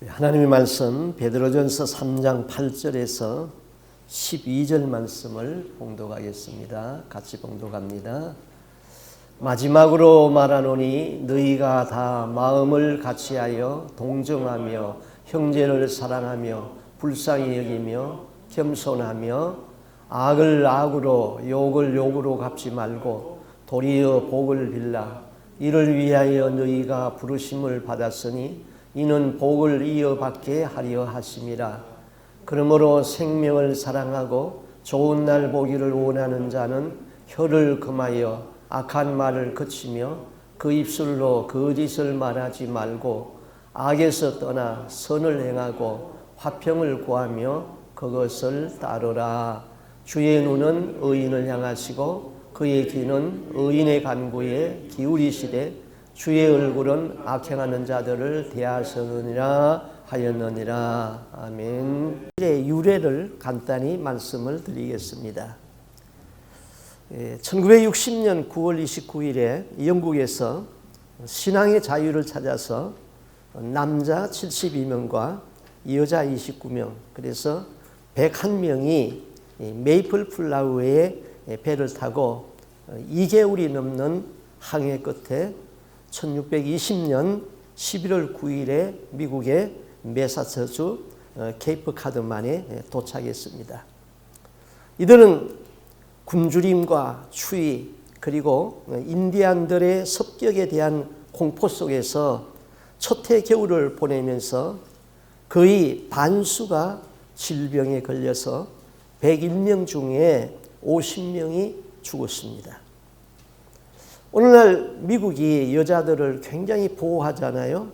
하나님의 말씀 베드로전서 3장 8절에서 12절 말씀을 봉독하겠습니다. 같이 봉독합니다. 마지막으로 말하노니 너희가 다 마음을 같이하여 동정하며 형제를 사랑하며 불쌍히 여기며 겸손하며 악을 악으로 욕을 욕으로 갚지 말고 도리어 복을 빌라. 이를 위하여 너희가 부르심을 받았으니 이는 복을 이어받게 하려 하심이라. 그러므로 생명을 사랑하고 좋은 날 보기를 원하는 자는 혀를 금하여 악한 말을 그치며 그 입술로 거짓을 말하지 말고 악에서 떠나 선을 행하고 화평을 구하며 그것을 따르라. 주의 눈은 의인을 향하시고 그의 귀는 의인의 간구에 기울이시되 주의 얼굴은 악행하는 자들을 대하시느니라 하였느니라. 아멘. 유래를 간단히 말씀을 드리겠습니다. 1960년 9월 29일에 영국에서 신앙의 자유를 찾아서 남자 72명과 여자 29명, 그래서 101명이 메이플 플라우의 배를 타고 2개월이 넘는 항해 끝에 1620년 11월 9일에 미국의 매사추세츠 케이프 카드만에 도착했습니다. 이들은 굶주림과 추위 그리고 인디안들의 습격에 대한 공포 속에서 첫 해 겨울을 보내면서 거의 반수가 질병에 걸려서 101명 중에 50명이 죽었습니다. 오늘날 미국이 여자들을 굉장히 보호하잖아요.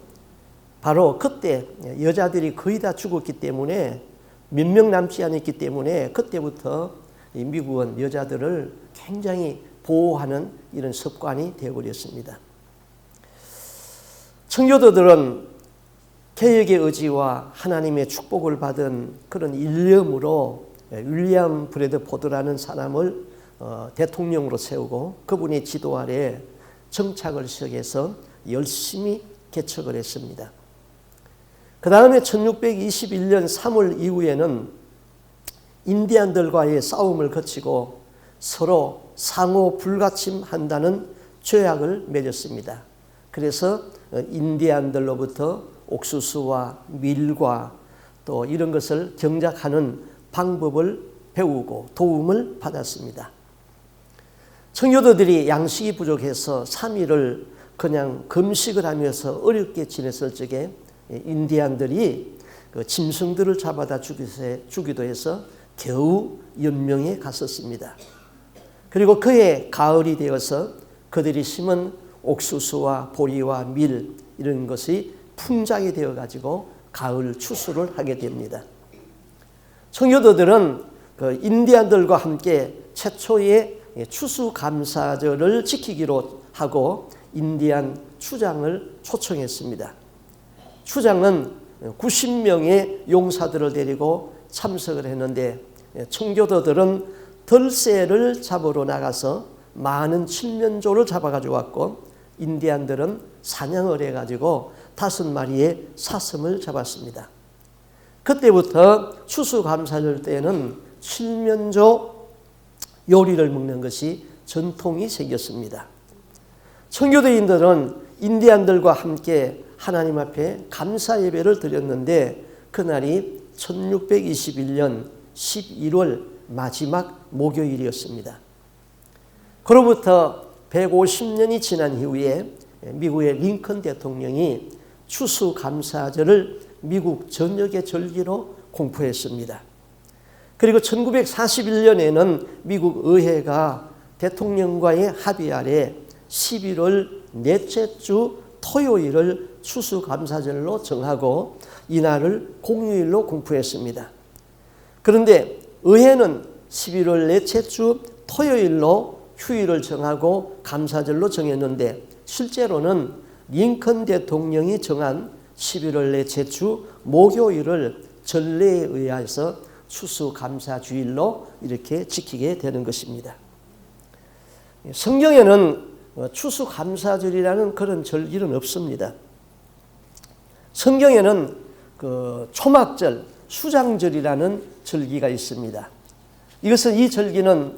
바로 그때 여자들이 거의 다 죽었기 때문에 몇 명 남지 않았기 때문에 그때부터 미국은 여자들을 굉장히 보호하는 이런 습관이 되어버렸습니다. 청교도들은 개혁의 의지와 하나님의 축복을 받은 그런 일념으로 윌리엄 브래드포드라는 사람을 대통령으로 세우고 그분의 지도 아래 정착을 시작해서 열심히 개척을 했습니다. 그 다음에 1621년 3월 이후에는 인디안들과의 싸움을 거치고 서로 상호 불가침한다는 조약을 맺었습니다. 그래서 인디안들로부터 옥수수와 밀과 또 이런 것을 경작하는 방법을 배우고 도움을 받았습니다. 청교도들이 양식이 부족해서 3일을 그냥 금식을 하면서 어렵게 지냈을 적에 인디안들이 그 짐승들을 잡아다 주기도 해서 겨우 연명에 갔었습니다. 그리고 그해 가을이 되어서 그들이 심은 옥수수와 보리와 밀 이런 것이 풍작이 되어가지고 가을 추수를 하게 됩니다. 청교도들은 그 인디안들과 함께 최초의 추수감사절을 지키기로 하고 인디안 추장을 초청했습니다. 추장은 90명의 용사들을 데리고 참석을 했는데 청교도들은 덜새를 잡으러 나가서 많은 칠면조를 잡아가지고 왔고 인디안들은 사냥을 해가지고 5마리의 사슴을 잡았습니다. 그때부터 추수감사절 때는 칠면조 요리를 먹는 것이 전통이 생겼습니다. 청교도인들은 인디안들과 함께 하나님 앞에 감사 예배를 드렸는데 그날이 1621년 11월 마지막 목요일이었습니다. 그로부터 150년이 지난 이후에 미국의 링컨 대통령이 추수감사절을 미국 전역의 절기로 공포했습니다. 그리고 1941년에는 미국 의회가 대통령과의 합의 아래 11월 넷째 주 토요일을 추수감사절로 정하고 이날을 공휴일로 공포했습니다. 그런데 의회는 11월 넷째 주 토요일로 휴일을 정하고 감사절로 정했는데 실제로는 링컨 대통령이 정한 11월 넷째 주 목요일을 전례에 의해서 추수감사주일로 이렇게 지키게 되는 것입니다. 성경에는 추수감사절이라는 그런 절기는 없습니다. 성경에는 그 초막절, 수장절이라는 절기가 있습니다. 이것은 이 절기는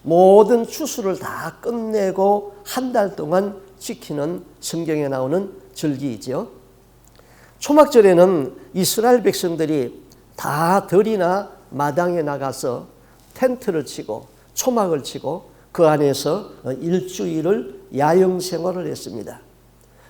모든 추수를 다 끝내고 한 달 동안 지키는 성경에 나오는 절기이죠. 초막절에는 이스라엘 백성들이 다 들이나 마당에 나가서 텐트를 치고 초막을 치고 그 안에서 일주일을 야영 생활을 했습니다.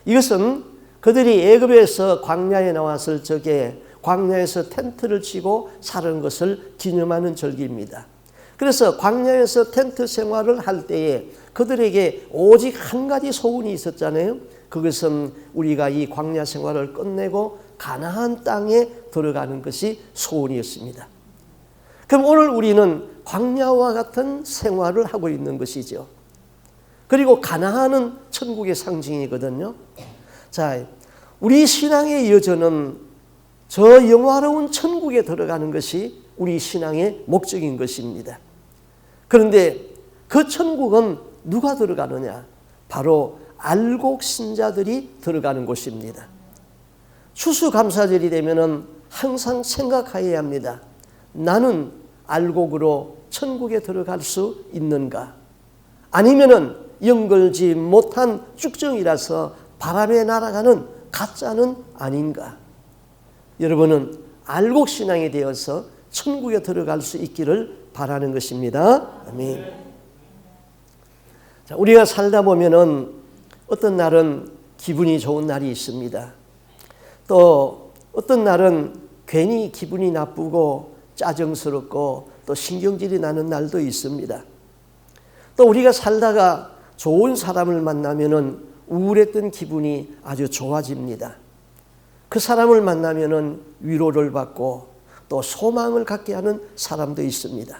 이것은 그들이 애굽에서 광야에 나왔을 적에 광야에서 텐트를 치고 사는 것을 기념하는 절기입니다. 그래서 광야에서 텐트 생활을 할 때에 그들에게 오직 한 가지 소원이 있었잖아요. 그것은 우리가 이 광야 생활을 끝내고 가나안 땅에 들어가는 것이 소원이었습니다. 그럼 오늘 우리는 광야와 같은 생활을 하고 있는 것이죠. 그리고 가나안은 천국의 상징이거든요. 자, 우리 신앙의 여정은 저 영화로운 천국에 들어가는 것이 우리 신앙의 목적인 것입니다. 그런데 그 천국은 누가 들어가느냐? 바로 알곡 신자들이 들어가는 곳입니다. 추수감사절이 되면은 항상 생각해야 합니다. 나는 알곡으로 천국에 들어갈 수 있는가? 아니면은 연결지 못한 쭉정이라서 바람에 날아가는 가짜는 아닌가? 여러분은 알곡 신앙이 되어서 천국에 들어갈 수 있기를 바라는 것입니다. 아멘. 자, 우리가 살다 보면은 어떤 날은 기분이 좋은 날이 있습니다. 또 어떤 날은 괜히 기분이 나쁘고 짜증스럽고 또 신경질이 나는 날도 있습니다. 또 우리가 살다가 좋은 사람을 만나면은 우울했던 기분이 아주 좋아집니다. 그 사람을 만나면은 위로를 받고 또 소망을 갖게 하는 사람도 있습니다.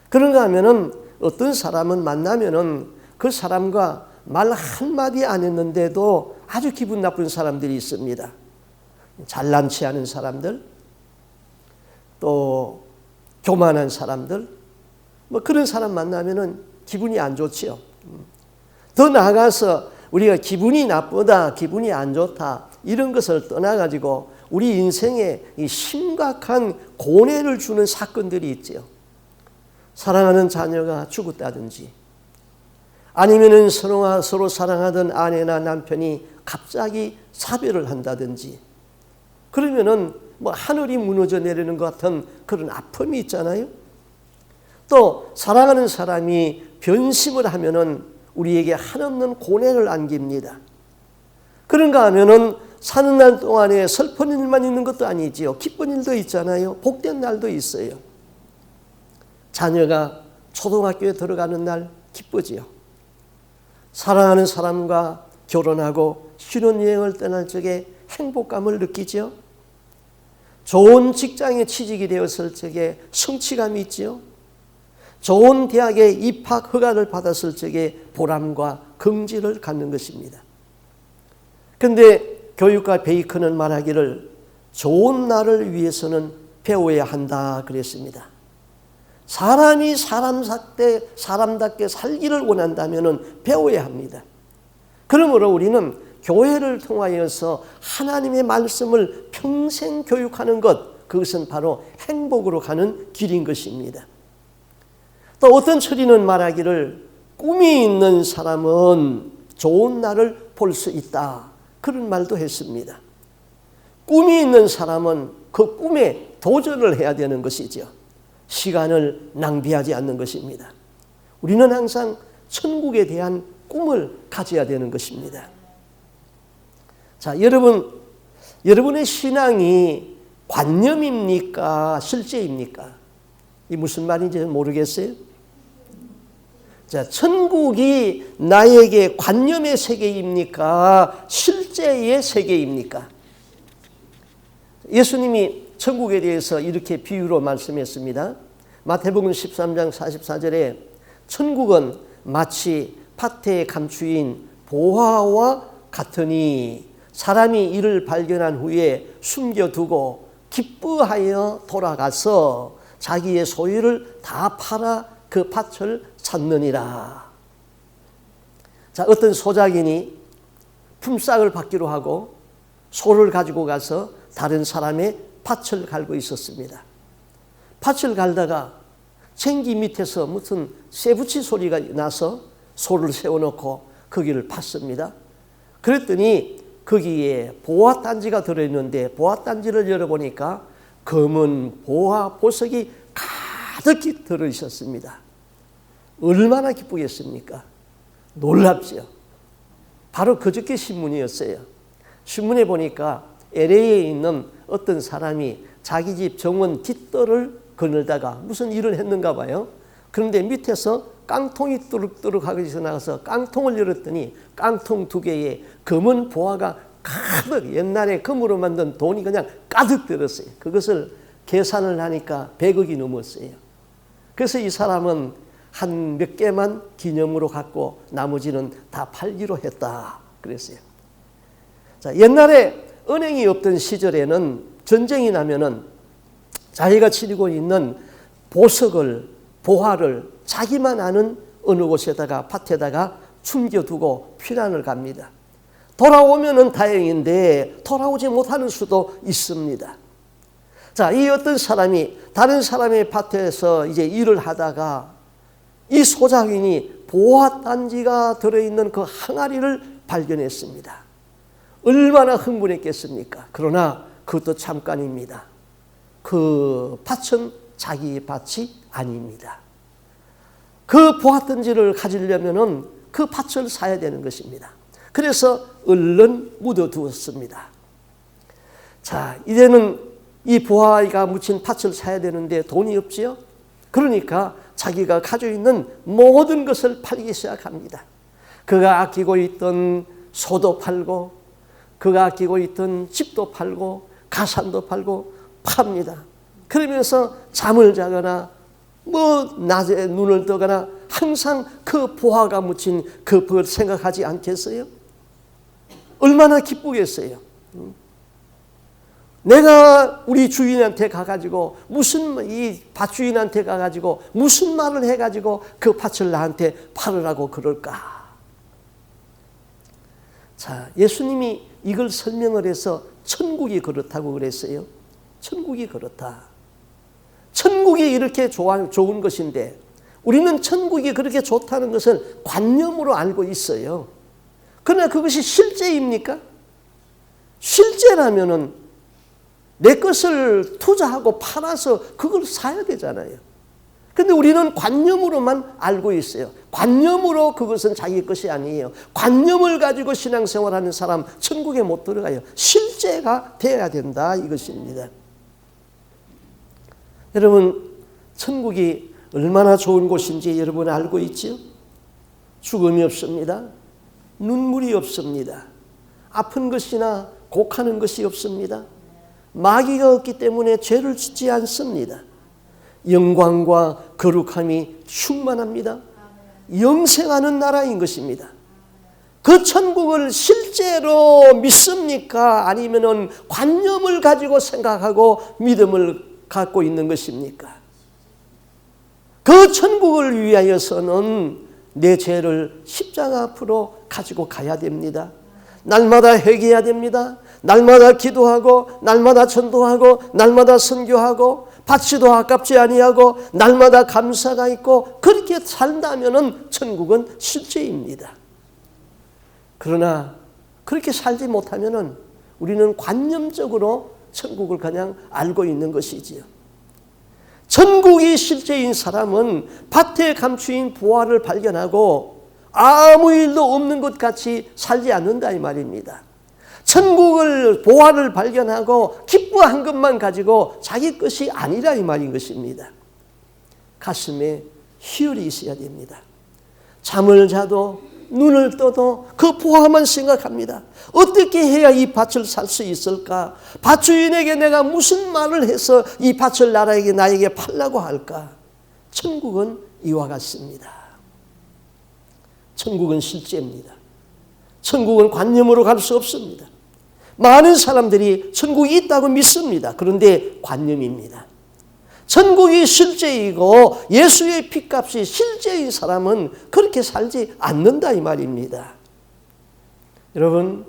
그런가 하면은 어떤 사람은 만나면은 그 사람과 말 한마디 안 했는데도 아주 기분 나쁜 사람들이 있습니다. 잘난 체 하는 사람들, 또 교만한 사람들, 뭐 그런 사람 만나면은 기분이 안 좋지요. 더 나아가서 우리가 기분이 나쁘다, 기분이 안 좋다 이런 것을 떠나가지고 우리 인생에 이 심각한 고뇌를 주는 사건들이 있죠. 사랑하는 자녀가 죽었다든지, 아니면은 서로 사랑하던 아내나 남편이 갑자기 사별을 한다든지, 그러면은 뭐 하늘이 무너져 내리는 것 같은 그런 아픔이 있잖아요. 또 사랑하는 사람이 변심을 하면은 우리에게 한없는 고뇌를 안깁니다. 그런가 하면은 사는 날 동안에 슬픈 일만 있는 것도 아니지요. 기쁜 일도 있잖아요. 복된 날도 있어요. 자녀가 초등학교에 들어가는 날 기쁘지요. 사랑하는 사람과 결혼하고 신혼여행을 떠날 적에 행복감을 느끼지요. 좋은 직장에 취직이 되었을 적에 성취감이 있지요. 좋은 대학에 입학 허가를 받았을 적에 보람과 긍지를 갖는 것입니다. 그런데 교육가 베이컨은 말하기를 좋은 날을 위해서는 배워야 한다 그랬습니다. 사람이 사람답게 살기를 원한다면 배워야 합니다. 그러므로 우리는 교회를 통하여서 하나님의 말씀을 평생 교육하는 것, 그것은 바로 행복으로 가는 길인 것입니다. 또 어떤 처리는 말하기를 꿈이 있는 사람은 좋은 날을 볼 수 있다, 그런 말도 했습니다. 꿈이 있는 사람은 그 꿈에 도전을 해야 되는 것이죠. 시간을 낭비하지 않는 것입니다. 우리는 항상 천국에 대한 꿈을 가져야 되는 것입니다. 자, 여러분의 신앙이 관념입니까? 실제입니까? 이 무슨 말인지 모르겠어요? 자, 천국이 나에게 관념의 세계입니까? 실제의 세계입니까? 예수님이 천국에 대해서 이렇게 비유로 말씀했습니다. 마태복음 13장 44절에 천국은 마치 밭에 감추인 보화와 같으니 사람이 이를 발견한 후에 숨겨두고 기뻐하여 돌아가서 자기의 소유를 다 팔아 그 밭을 찾느니라. 자, 어떤 소작인이 품삯을 받기로 하고 소를 가지고 가서 다른 사람의 밭을 갈고 있었습니다. 밭을 갈다가 쟁기 밑에서 무슨 쇠붙이 소리가 나서 소를 세워놓고 거기를 팠습니다. 그랬더니 거기에 보화단지가 들어있는데 보화단지를 열어보니까 검은 보화 보석이 가득히 들어있었습니다. 얼마나 기쁘겠습니까? 놀랍죠. 바로 그저께 신문이었어요. 신문에 보니까 LA에 있는 어떤 사람이 자기 집 정원 뒷뜰을 거닐다가 무슨 일을 했는가 봐요. 그런데 밑에서 깡통이 뚜룩뚜룩하게 나가서 깡통을 열었더니 깡통 2개에 검은 보화가 가득, 옛날에 금으로 만든 돈이 그냥 가득 들었어요. 그것을 계산을 하니까 100억이 넘었어요. 그래서 이 사람은 한 몇 개만 기념으로 갖고 나머지는 다 팔기로 했다 그랬어요. 자, 옛날에 은행이 없던 시절에는 전쟁이 나면은 자기가 지니고 있는 보석을, 보화를 자기만 아는 어느 곳에다가 밭에다가 숨겨두고 피난을 갑니다. 돌아오면은 다행인데 돌아오지 못하는 수도 있습니다. 자, 이 어떤 사람이 다른 사람의 밭에서 이제 일을 하다가 이 소작인이 보화단지가 들어있는 그 항아리를 발견했습니다. 얼마나 흥분했겠습니까? 그러나 그것도 잠깐입니다. 그 밭은 자기 밭이 아닙니다. 그 보화단지를 가지려면은 그 밭을 사야 되는 것입니다. 그래서 얼른 묻어두었습니다. 자, 이제는 이 보화가 묻힌 밭을 사야 되는데 돈이 없지요? 그러니까 자기가 가지고 있는 모든 것을 팔기 시작합니다. 그가 아끼고 있던 소도 팔고, 그가 아끼고 있던 집도 팔고, 가산도 팔고 팝니다. 그러면서 잠을 자거나 낮에 눈을 뜨거나 항상 그 보화가 묻힌 그 벌 생각하지 않겠어요? 얼마나 기쁘겠어요? 내가 우리 주인한테 가가지고 이 밭주인한테 가가지고 무슨 말을 해가지고 그 밭을 나한테 팔으라고 그럴까? 자, 예수님이 이걸 설명을 해서 천국이 그렇다고 그랬어요. 천국이 그렇다. 천국이 이렇게 좋은 것인데 우리는 천국이 그렇게 좋다는 것을 관념으로 알고 있어요. 그러나 그것이 실제입니까? 실제라면은 내 것을 투자하고 팔아서 그걸 사야 되잖아요. 그런데 우리는 관념으로만 알고 있어요. 관념으로 그것은 자기 것이 아니에요. 관념을 가지고 신앙생활하는 사람 천국에 못 들어가요. 실제가 돼야 된다 이것입니다. 여러분, 천국이 얼마나 좋은 곳인지 여러분 알고 있죠? 죽음이 없습니다. 눈물이 없습니다. 아픈 것이나 곡하는 것이 없습니다. 마귀가 없기 때문에 죄를 짓지 않습니다. 영광과 거룩함이 충만합니다. 영생하는 나라인 것입니다. 그 천국을 실제로 믿습니까? 아니면은 관념을 가지고 생각하고 믿음을 갖고 있는 것입니까? 그 천국을 위하여서는 내 죄를 십자가 앞으로 가지고 가야 됩니다. 날마다 회개해야 됩니다. 날마다 기도하고 날마다 전도하고 날마다 선교하고 바치도 아깝지 아니하고 날마다 감사가 있고 그렇게 산다면은 천국은 실제입니다. 그러나 그렇게 살지 못하면은 우리는 관념적으로 천국을 그냥 알고 있는 것이지요. 천국이 실제인 사람은 밭에 감추인 보화를 발견하고 아무 일도 없는 것 같이 살지 않는다 이 말입니다. 천국을 보화를 발견하고 기뻐한 것만 가지고 자기 것이 아니라 이 말인 것입니다. 가슴에 희열이 있어야 됩니다. 잠을 자도 눈을 떠도 그 보화만 생각합니다. 어떻게 해야 이 밭을 살 수 있을까? 밭주인에게 내가 무슨 말을 해서 이 밭을 나에게 팔라고 할까? 천국은 이와 같습니다. 천국은 실제입니다. 천국은 관념으로 갈 수 없습니다. 많은 사람들이 천국이 있다고 믿습니다. 그런데 관념입니다. 천국이 실제이고 예수의 피값이 실제인 사람은 그렇게 살지 않는다 이 말입니다. 여러분,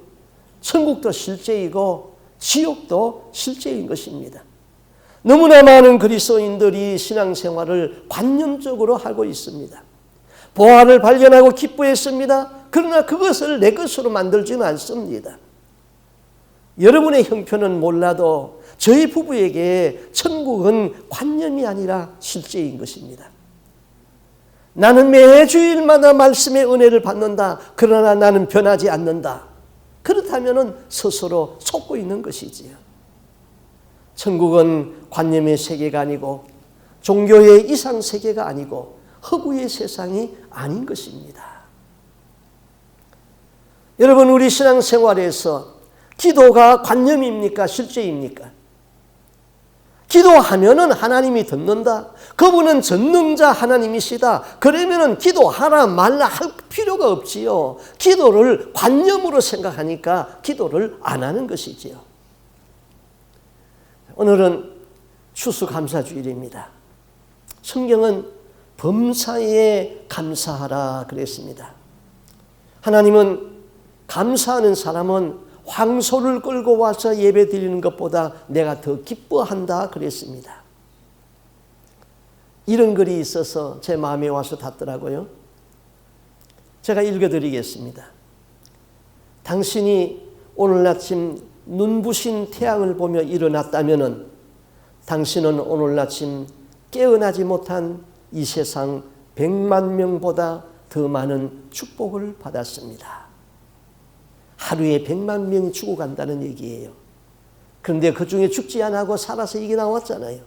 천국도 실제이고 지옥도 실제인 것입니다. 너무나 많은 그리스도인들이 신앙생활을 관념적으로 하고 있습니다. 보화를 발견하고 기뻐했습니다. 그러나 그것을 내 것으로 만들지는 않습니다. 여러분의 형편은 몰라도 저희 부부에게 천국은 관념이 아니라 실제인 것입니다. 나는 매 주일마다 말씀의 은혜를 받는다. 그러나 나는 변하지 않는다. 그렇다면 스스로 속고 있는 것이지요. 천국은 관념의 세계가 아니고 종교의 이상 세계가 아니고 허구의 세상이 아닌 것입니다. 여러분, 우리 신앙생활에서 기도가 관념입니까? 실제입니까? 기도하면은 하나님이 듣는다. 그분은 전능자 하나님이시다. 그러면은 기도하라 말라 할 필요가 없지요. 기도를 관념으로 생각하니까 기도를 안 하는 것이지요. 오늘은 추수감사주일입니다. 성경은 범사에 감사하라 그랬습니다. 하나님은 감사하는 사람은 황소를 끌고 와서 예배 드리는 것보다 내가 더 기뻐한다 그랬습니다. 이런 글이 있어서 제 마음에 와서 닿더라고요. 제가 읽어드리겠습니다. 당신이 오늘 아침 눈부신 태양을 보며 일어났다면 당신은 오늘 아침 깨어나지 못한 이 세상 100만 명보다 더 많은 축복을 받았습니다. 하루에 100만 명이 죽어간다는 얘기예요. 그런데 그 중에 죽지 않고 살아서 이게 나왔잖아요.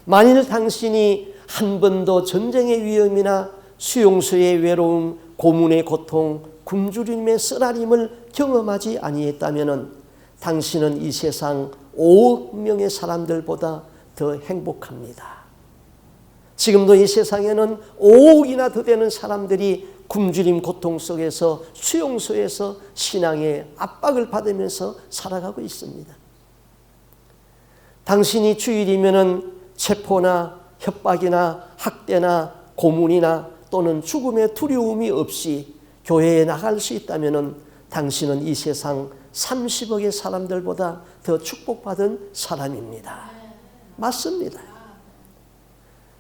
만일 당신이 한 번도 전쟁의 위험이나 수용소의 외로움, 고문의 고통, 굶주림의 쓰라림을 경험하지 아니했다면 당신은 이 세상 5억 명의 사람들보다 더 행복합니다. 지금도 이 세상에는 5억이나 더 되는 사람들이 굶주림 고통 속에서 수용소에서 신앙의 압박을 받으면서 살아가고 있습니다. 당신이 주일이면은 체포나 협박이나 학대나 고문이나 또는 죽음의 두려움이 없이 교회에 나갈 수 있다면 당신은 이 세상 30억의 사람들보다 더 축복받은 사람입니다. 맞습니다.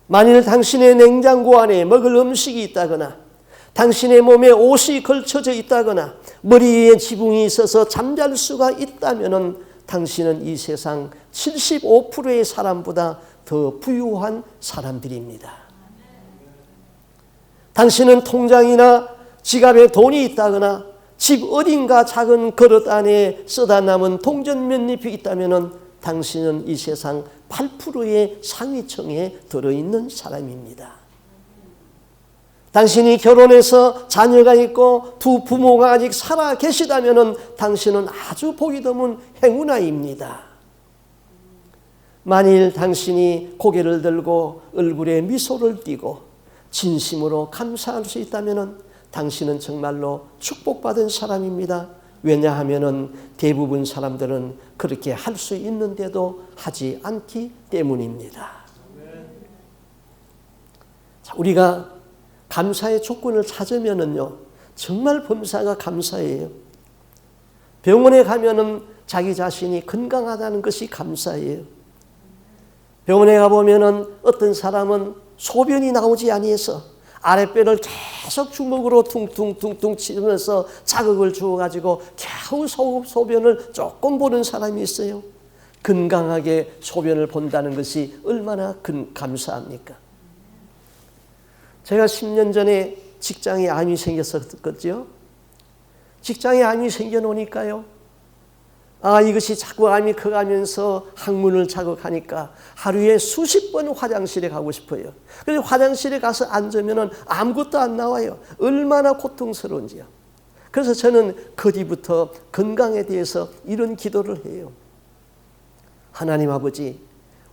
만일 당신의 냉장고 안에 먹을 음식이 있다거나 당신의 몸에 옷이 걸쳐져 있다거나 머리 위에 지붕이 있어서 잠잘 수가 있다면 당신은 이 세상 75%의 사람보다 더 부유한 사람들입니다. 당신은 통장이나 지갑에 돈이 있다거나 집 어딘가 작은 그릇 안에 쓰다 남은 동전 몇 잎이 있다면 당신은 이 세상 8%의 상위층에 들어있는 사람입니다. 당신이 결혼해서 자녀가 있고 두 부모가 아직 살아 계시다면 당신은 아주 복이 드문 행운아입니다. 만일 당신이 고개를 들고 얼굴에 미소를 띠고 진심으로 감사할 수 있다면 당신은 정말로 축복받은 사람입니다. 왜냐하면 대부분 사람들은 그렇게 할 수 있는데도 하지 않기 때문입니다. 자, 우리가 감사의 조건을 찾으면은요, 정말 범사가 감사해요. 병원에 가면은 자기 자신이 건강하다는 것이 감사해요. 병원에 가보면은 어떤 사람은 소변이 나오지 아니해서 아랫배를 계속 주먹으로 퉁퉁퉁퉁 치면서 자극을 주어가지고 겨우 소변을 조금 보는 사람이 있어요. 건강하게 소변을 본다는 것이 얼마나 감사합니까? 제가 10년 전에 직장에 암이 생겼었거든요. 직장에 암이 생겨놓으니까요. 이것이 자꾸 암이 커가면서 항문을 자극하니까 하루에 수십 번 화장실에 가고 싶어요. 그래서 화장실에 가서 앉으면 아무것도 안 나와요. 얼마나 고통스러운지요. 그래서 저는 그 뒤부터 건강에 대해서 이런 기도를 해요. 하나님 아버지,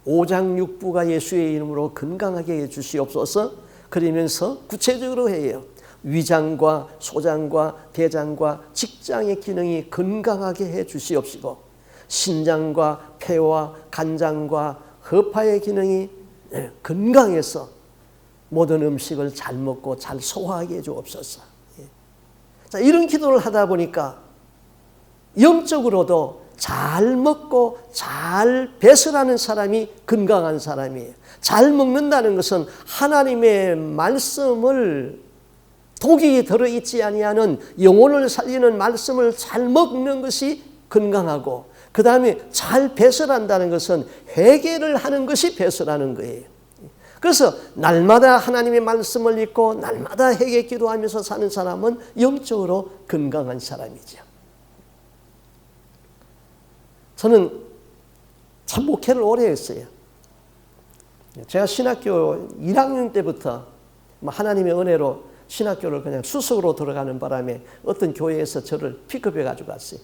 오장육부가 예수의 이름으로 건강하게 해주시옵소서. 그러면서 구체적으로 해요. 위장과 소장과 대장과 직장의 기능이 건강하게 해 주시옵시고 신장과 폐와 간장과 허파의 기능이 건강해서 모든 음식을 잘 먹고 잘 소화하게 해 주옵소서. 자, 이런 기도를 하다 보니까 영적으로도 잘 먹고 잘 배설하는 사람이 건강한 사람이에요. 잘 먹는다는 것은 하나님의 말씀을 독이 들어있지 아니하는 영혼을 살리는 말씀을 잘 먹는 것이 건강하고, 그 다음에 잘 배설한다는 것은 회개를 하는 것이 배설하는 거예요. 그래서 날마다 하나님의 말씀을 읽고 날마다 회개 기도하면서 사는 사람은 영적으로 건강한 사람이죠. 저는 참 목회를 오래 했어요. 제가 신학교 1학년 때부터 하나님의 은혜로 신학교를 그냥 수석으로 들어가는 바람에 어떤 교회에서 저를 픽업해 가지고 갔어요.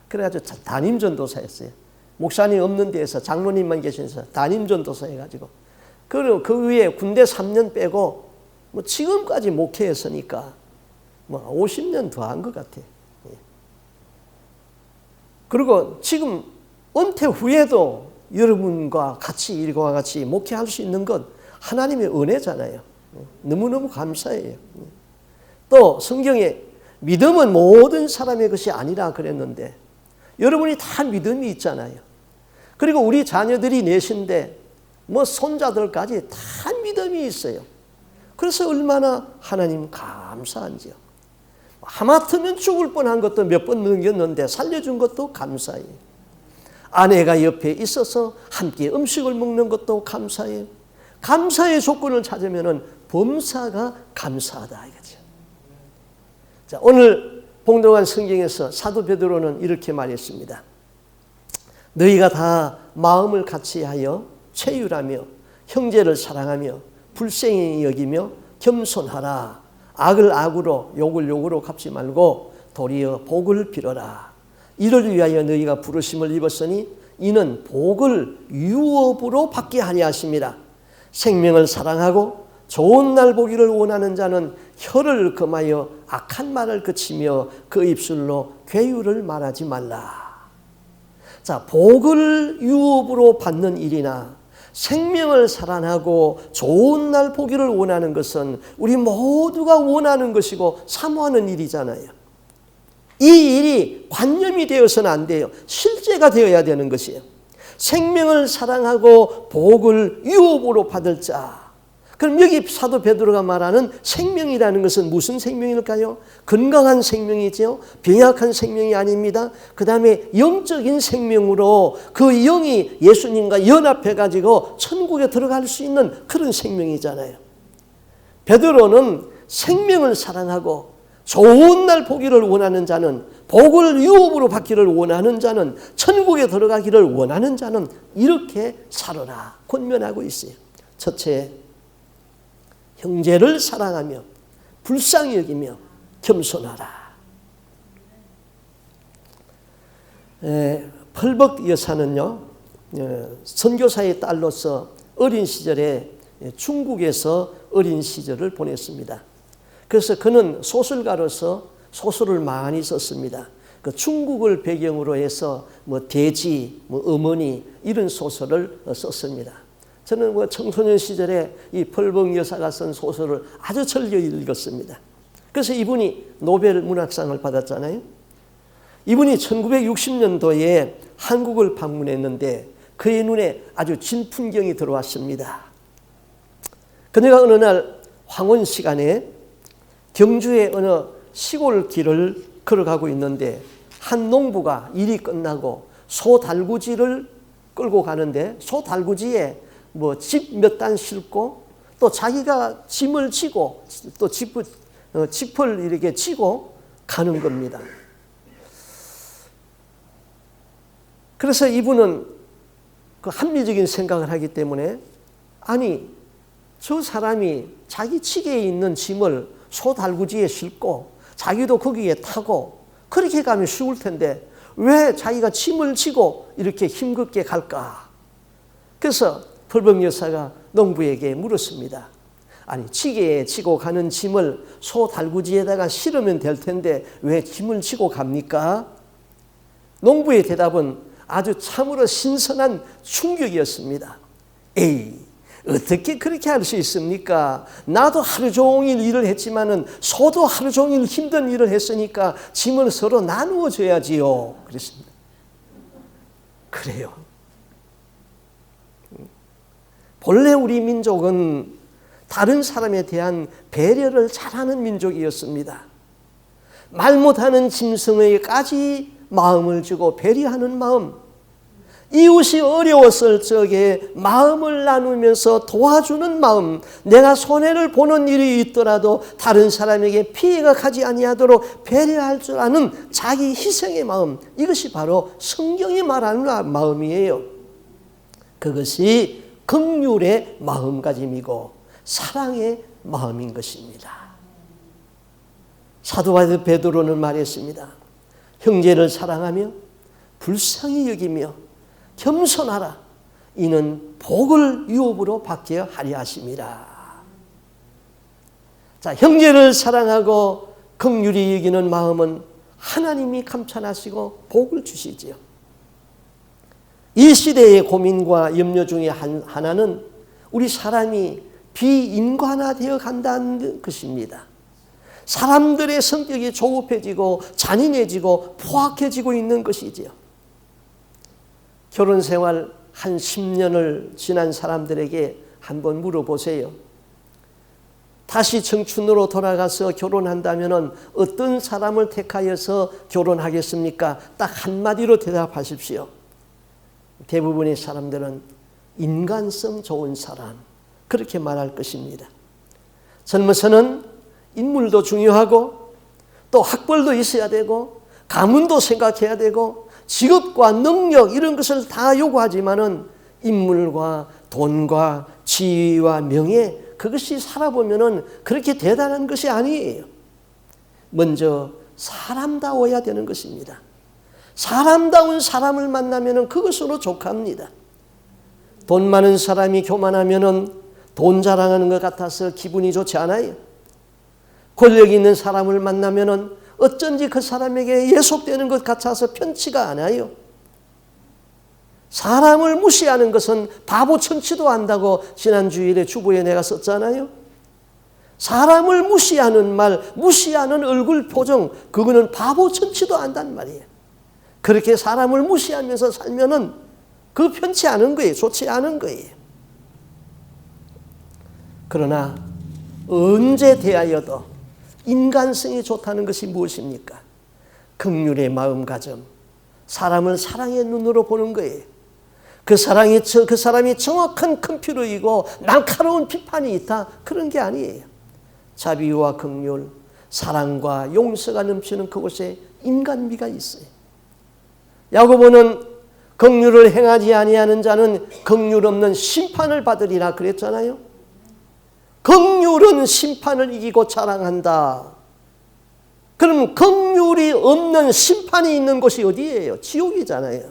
그래가지고 담임전도사였어요. 목사님 없는 데에서 장로님만 계셔서 담임전도사 해가지고, 그리고 그 위에 군대 3년 빼고 지금까지 목회했으니까 50년 더 한 것 같아요. 그리고 지금 은퇴 후에도 여러분과 같이 일과 같이 목회할 수 있는 건 하나님의 은혜잖아요. 너무너무 감사해요. 또 성경에 믿음은 모든 사람의 것이 아니라 그랬는데 여러분이 다 믿음이 있잖아요. 그리고 우리 자녀들이 넷인데 손자들까지 다 믿음이 있어요. 그래서 얼마나 하나님 감사한지요. 하마터면 죽을 뻔한 것도 몇 번 넘겼는데 살려준 것도 감사해요. 아내가 옆에 있어서 함께 음식을 먹는 것도 감사해요. 감사의 조건을 찾으면 범사가 감사하다 이거죠. 자, 오늘 봉독한 성경에서 사도 베드로는 이렇게 말했습니다. 너희가 다 마음을 같이하여 체휼하며 형제를 사랑하며 불쌍히 여기며 겸손하라. 악을 악으로 욕을 욕으로 갚지 말고 도리어 복을 빌어라. 이를 위하여 너희가 부르심을 입었으니 이는 복을 유업으로 받게 하려 하심이라. 생명을 사랑하고 좋은 날 보기를 원하는 자는 혀를 금하여 악한 말을 그치며 그 입술로 괴유를 말하지 말라. 자, 복을 유업으로 받는 일이나 생명을 사랑하고 좋은 날 보기를 원하는 것은 우리 모두가 원하는 것이고 사모하는 일이잖아요. 이 일이 관념이 되어서는 안 돼요. 실제가 되어야 되는 것이에요. 생명을 사랑하고 복을 유업으로 받을 자. 그럼 여기 사도 베드로가 말하는 생명이라는 것은 무슨 생명일까요? 건강한 생명이죠. 병약한 생명이 아닙니다. 그 다음에 영적인 생명으로 그 영이 예수님과 연합해 가지고 천국에 들어갈 수 있는 그런 생명이잖아요. 베드로는 생명을 사랑하고 좋은 날 보기를 원하는 자는, 복을 유업으로 받기를 원하는 자는, 천국에 들어가기를 원하는 자는 이렇게 살아라 권면하고 있어요. 첫째, 형제를 사랑하며 불쌍히 여기며 겸손하라. 펄벅 여사는요, 선교사의 딸로서 어린 시절에 중국에서 어린 시절을 보냈습니다. 그래서 그는 소설가로서 소설을 많이 썼습니다. 그 중국을 배경으로 해서 돼지, 어머니 이런 소설을 썼습니다. 저는 청소년 시절에 이 펄벅 여사가 쓴 소설을 아주 즐겨 읽었습니다. 그래서 이분이 노벨 문학상을 받았잖아요. 이분이 1960년도에 한국을 방문했는데 그의 눈에 아주 진 풍경이 들어왔습니다. 그녀가 어느 날 황혼 시간에 경주의 어느 시골 길을 걸어가고 있는데 한 농부가 일이 끝나고 소 달구지를 끌고 가는데 소 달구지에 집 몇 단 싣고 또 자기가 짐을 지고 또 짚을 이렇게 지고 가는 겁니다. 그래서 이분은 그 합리적인 생각을 하기 때문에 아니 저 사람이 자기 지게에 있는 짐을 소 달구지에 싣고 자기도 거기에 타고 그렇게 가면 쉬울 텐데 왜 자기가 짐을 지고 이렇게 힘겹게 갈까? 그래서 펄벅 여사가 농부에게 물었습니다. 아니 지게에 지고 가는 짐을 소 달구지에다가 실으면 될 텐데 왜 짐을 지고 갑니까? 농부의 대답은 아주 참으로 신선한 충격이었습니다. 에이, 어떻게 그렇게 할 수 있습니까? 나도 하루 종일 일을 했지만은 소도 하루 종일 힘든 일을 했으니까 짐을 서로 나누어 줘야지요. 그랬습니다. 그래요. 본래 우리 민족은 다른 사람에 대한 배려를 잘하는 민족이었습니다. 말 못하는 짐승에까지 마음을 주고 배려하는 마음, 이웃이 어려웠을 적에 마음을 나누면서 도와주는 마음, 내가 손해를 보는 일이 있더라도 다른 사람에게 피해가 가지 아니하도록 배려할 줄 아는 자기 희생의 마음, 이것이 바로 성경이 말하는 마음이에요. 그것이 긍휼의 마음가짐이고 사랑의 마음인 것입니다. 사도 베드로는 말했습니다. 형제를 사랑하며 불쌍히 여기며 겸손하라. 이는 복을 유업으로 받게 하려 하심이라. 자, 형제를 사랑하고 긍휼히 여기는 마음은 하나님이 감찰하시고 복을 주시지요. 이 시대의 고민과 염려 중에 하나는 우리 사람이 비인간화되어 간다는 것입니다. 사람들의 성격이 조급해지고 잔인해지고 포악해지고 있는 것이지요. 결혼 생활 한 10년을 지난 사람들에게 한번 물어보세요. 다시 청춘으로 돌아가서 결혼한다면 어떤 사람을 택하여서 결혼하겠습니까? 딱 한마디로 대답하십시오. 대부분의 사람들은 인간성 좋은 사람, 그렇게 말할 것입니다. 젊어서는 인물도 중요하고 또 학벌도 있어야 되고 가문도 생각해야 되고 직업과 능력 이런 것을 다 요구하지만은 인물과 돈과 지위와 명예, 그것이 살아보면은 그렇게 대단한 것이 아니에요. 먼저 사람다워야 되는 것입니다. 사람다운 사람을 만나면은 그것으로 족합니다. 돈 많은 사람이 교만하면은 돈 자랑하는 것 같아서 기분이 좋지 않아요. 권력 있는 사람을 만나면은 어쩐지 그 사람에게 예속되는 것 같아서 편치가 않아요. 사람을 무시하는 것은 바보 천치도 안다고 지난 주일에 주보에 내가 썼잖아요. 사람을 무시하는 말, 무시하는 얼굴 표정, 그거는 바보 천치도 안단 말이에요. 그렇게 사람을 무시하면서 살면은 그 편치 않은 거예요. 좋지 않은 거예요. 그러나 언제 대하여도 인간성이 좋다는 것이 무엇입니까? 긍휼의 마음가짐, 사람을 사랑의 눈으로 보는 거예요. 그 사람이 정확한 컴퓨터이고 날카로운 비판이 있다, 그런 게 아니에요. 자비와 긍휼, 사랑과 용서가 넘치는 그곳에 인간미가 있어요. 야고보는 긍휼을 행하지 아니하는 자는 긍휼 없는 심판을 받으리라 그랬잖아요. 긍휼은 심판을 이기고 자랑한다. 그럼 긍휼이 없는 심판이 있는 곳이 어디예요? 지옥이잖아요.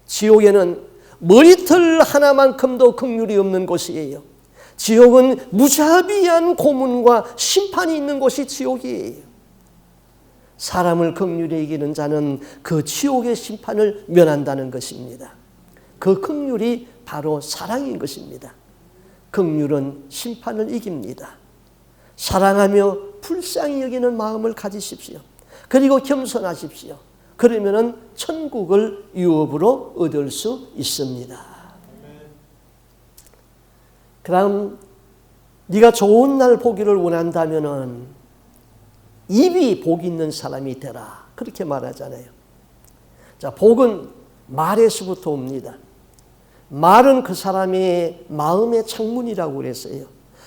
지옥에는 머리털 하나만큼도 긍휼이 없는 곳이에요. 지옥은 무자비한 고문과 심판이 있는 곳이 지옥이에요. 사람을 긍휼히 이기는 자는 그 지옥의 심판을 면한다는 것입니다. 그 긍휼이 바로 사랑인 것입니다. 긍휼은 심판을 이깁니다. 사랑하며 불쌍히 여기는 마음을 가지십시오. 그리고 겸손하십시오. 그러면은 천국을 유업으로 얻을 수 있습니다. 그다음 네가 좋은 날 보기를 원한다면은 입이 복 있는 사람이 되라, 그렇게 말하잖아요. 자, 복은 말에서부터 옵니다. 말은 그 사람의 마음의 창문이라고 그랬어요.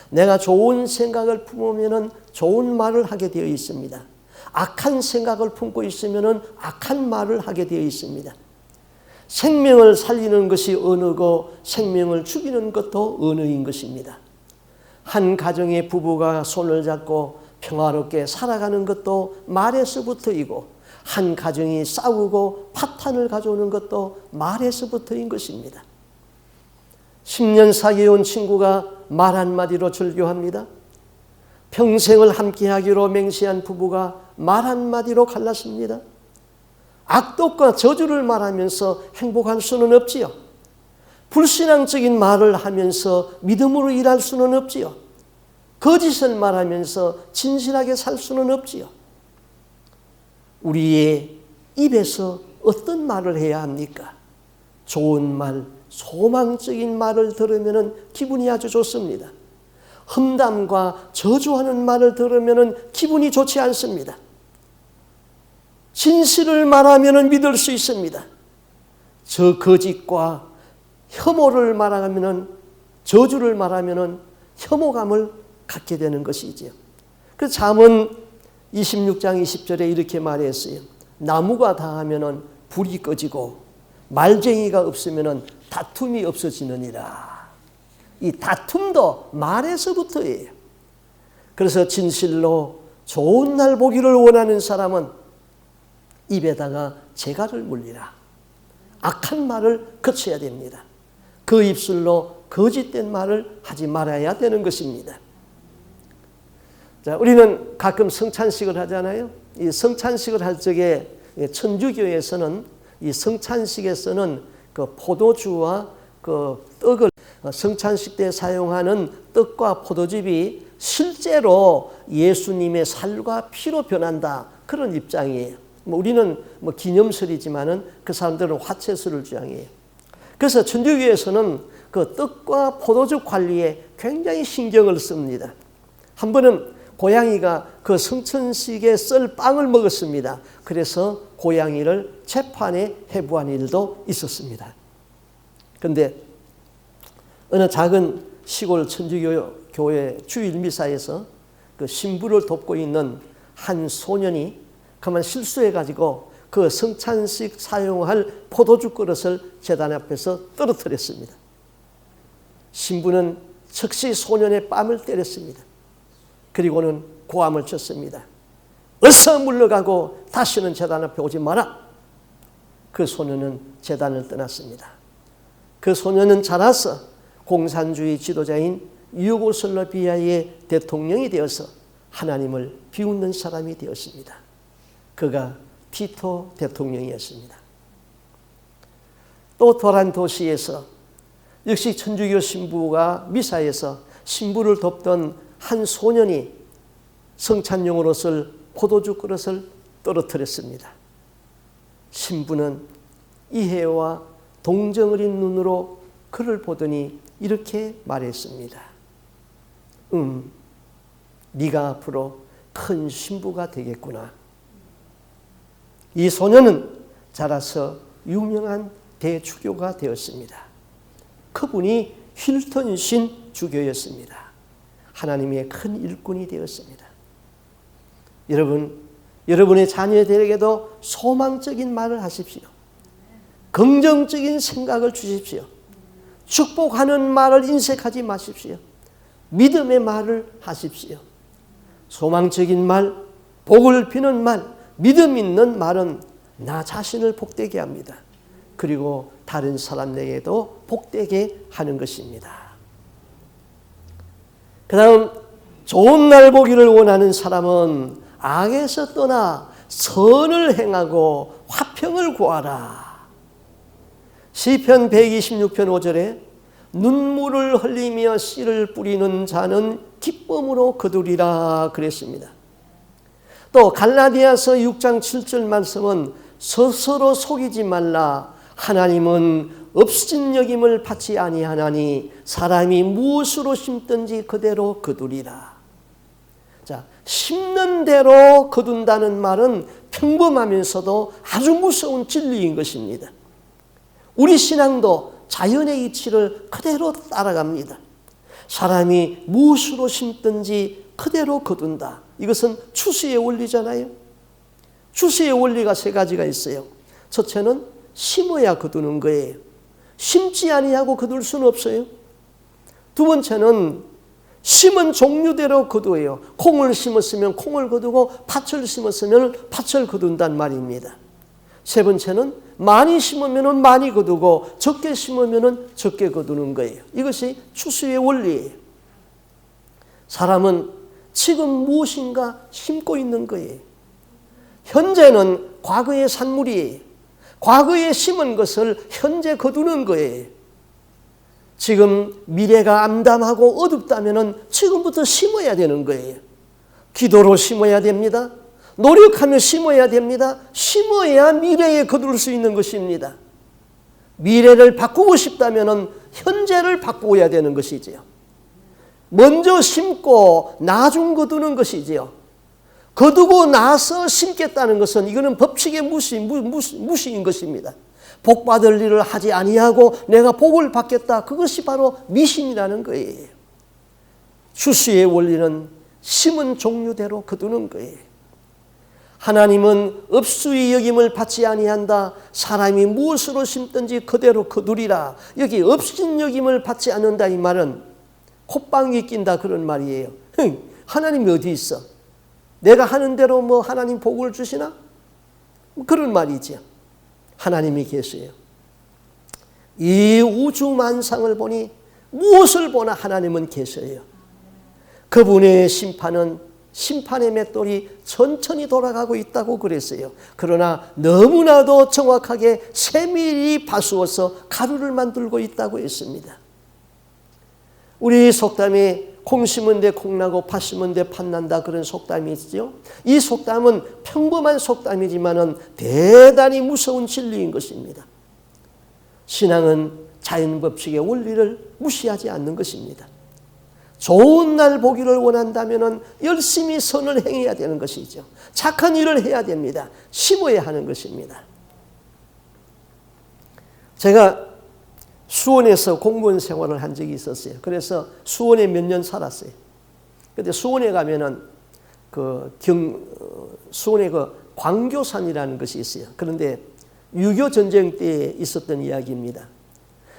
내가 좋은 생각을 품으면 좋은 말을 하게 되어 있습니다. 악한 생각을 품고 있으면 악한 말을 하게 되어 있습니다. 생명을 살리는 것이 언어고 생명을 죽이는 것도 언어인 것입니다. 한 가정의 부부가 손을 잡고 평화롭게 살아가는 것도 말에서부터이고, 한 가정이 싸우고 파탄을 가져오는 것도 말에서부터인 것입니다. 10년 사귀어온 친구가 말 한마디로 절교합니다. 평생을 함께하기로 맹세한 부부가 말 한마디로 갈랐습니다. 악독과 저주를 말하면서 행복할 수는 없지요. 불신앙적인 말을 하면서 믿음으로 일할 수는 없지요. 거짓을 말하면서 진실하게 살 수는 없지요. 우리의 입에서 어떤 말을 해야 합니까? 좋은 말, 소망적인 말을 들으면 기분이 아주 좋습니다. 험담과 저주하는 말을 들으면 기분이 좋지 않습니다. 진실을 말하면 믿을 수 있습니다. 저 거짓과 혐오를 말하면, 저주를 말하면 혐오감을 갖게 되는 것이지요. 그래서 잠언 26장 20절에 이렇게 말했어요. 나무가 다하면 불이 꺼지고 말쟁이가 없으면 다툼이 없어지느니라. 이 다툼도 말에서부터예요. 그래서 진실로 좋은 날 보기를 원하는 사람은 입에다가 재갈을 물리라. 악한 말을 거쳐야 됩니다. 그 입술로 거짓된 말을 하지 말아야 되는 것입니다. 자, 우리는 가끔 성찬식을 하잖아요. 이 성찬식을 할 적에 천주교에서는 이 성찬식에서는 그 포도주와 그 떡을 성찬식 때 사용하는 떡과 포도즙이 실제로 예수님의 살과 피로 변한다. 그런 입장이에요. 우리는 기념설이지만은 그 사람들은 화채술을 주장해요. 그래서 천주교에서는 그 떡과 포도즙 관리에 굉장히 신경을 씁니다. 한 번은 고양이가 그 성찬식에 썰 빵을 먹었습니다. 그래서 고양이를 재판에 해부한 일도 있었습니다. 그런데 어느 작은 시골 천주교 교회 주일 미사에서 그 신부를 돕고 있는 한 소년이 그만 실수해가지고 그 성찬식 사용할 포도주 그릇을 제단 앞에서 떨어뜨렸습니다. 신부는 즉시 소년의 뺨을 때렸습니다. 그리고는 고함을 쳤습니다. 어서 물러가고 다시는 제단 앞에 오지 마라. 그 소년은 제단을 떠났습니다. 그 소년은 자라서 공산주의 지도자인 유고슬라비아의 대통령이 되어서 하나님을 비웃는 사람이 되었습니다. 그가 티토 대통령이었습니다. 또 도란 도시에서 역시 천주교 신부가 미사에서 신부를 돕던 한 소년이 성찬용으로 쓸 포도주 그릇을 떨어뜨렸습니다. 신부는 이해와 동정 어린 눈으로 그를 보더니 이렇게 말했습니다. 네가 앞으로 큰 신부가 되겠구나. 이 소년은 자라서 유명한 대주교가 되었습니다. 그분이 힐턴신 주교였습니다. 하나님의 큰 일꾼이 되었습니다. 여러분, 여러분의 자녀들에게도 소망적인 말을 하십시오. 긍정적인 생각을 주십시오. 축복하는 말을 인색하지 마십시오. 믿음의 말을 하십시오. 소망적인 말, 복을 비는 말, 믿음 있는 말은 나 자신을 복되게 합니다. 그리고 다른 사람에게도 복되게 하는 것입니다. 그 다음 좋은 날 보기를 원하는 사람은 악에서 떠나 선을 행하고 화평을 구하라. 시편 126편 5절에 눈물을 흘리며 씨를 뿌리는 자는 기쁨으로 거두리라 그랬습니다. 또 갈라디아서 6장 7절 말씀은 스스로 속이지 말라. 하나님은 없어진 여김을 받지 아니하나니 사람이 무엇으로 심든지 그대로 거두리라. 자, 심는 대로 거둔다는 말은 평범하면서도 아주 무서운 진리인 것입니다. 우리 신앙도 자연의 이치를 그대로 따라갑니다. 사람이 무엇으로 심든지 그대로 거둔다. 이것은 추수의 원리잖아요. 추수의 원리가 세 가지가 있어요. 첫째는 심어야 거두는 거예요. 심지 아니하고 거둘 수는 없어요. 두 번째는 심은 종류대로 거두어요. 콩을 심었으면 콩을 거두고 팥을 심었으면 팥을 거둔단 말입니다. 세 번째는 많이 심으면 많이 거두고 적게 심으면 적게 거두는 거예요. 이것이 추수의 원리예요. 사람은 지금 무엇인가 심고 있는 거예요. 현재는 과거의 산물이에요. 과거에 심은 것을 현재 거두는 거예요. 지금 미래가 암담하고 어둡다면 지금부터 심어야 되는 거예요. 기도로 심어야 됩니다. 노력하며 심어야 됩니다. 심어야 미래에 거둘 수 있는 것입니다. 미래를 바꾸고 싶다면 현재를 바꾸어야 되는 것이지요. 먼저 심고 나중 거두는 것이지요. 거두고 나서 심겠다는 것은 이거는 법칙의 무시인 것입니다. 복 받을 일을 하지 아니하고 내가 복을 받겠다. 그것이 바로 미신이라는 거예요. 추수의 원리는 심은 종류대로 거두는 거예요. 하나님은 업수의 여김을 받지 아니한다. 사람이 무엇으로 심든지 그대로 거두리라. 여기 업신 여김을 받지 않는다 이 말은 콧방귀 낀다 그런 말이에요. 하나님이 어디 있어? 내가 하는 대로 뭐 하나님 복을 주시나? 그런 말이죠. 하나님이 계세요. 이 우주 만상을 보니 무엇을 보나 하나님은 계세요. 그분의 심판의 맷돌이 천천히 돌아가고 있다고 그랬어요. 그러나 너무나도 정확하게 세밀히 파수어서 가루를 만들고 있다고 했습니다. 우리 속담에 콩 심은 데 콩나고 팥 심은 데 팥난다 그런 속담이 있죠. 이 속담은 평범한 속담이지만 대단히 무서운 진리인 것입니다. 신앙은 자연법칙의 원리를 무시하지 않는 것입니다. 좋은 날 보기를 원한다면 열심히 선을 행해야 되는 것이죠. 착한 일을 해야 됩니다. 심어야 하는 것입니다. 제가 수원에서 공무원 생활을 한 적이 있었어요. 그래서 수원에 몇 년 살았어요. 그런데 수원에 가면은 수원에 광교산이라는 것이 있어요. 그런데 6.25 전쟁 때 있었던 이야기입니다.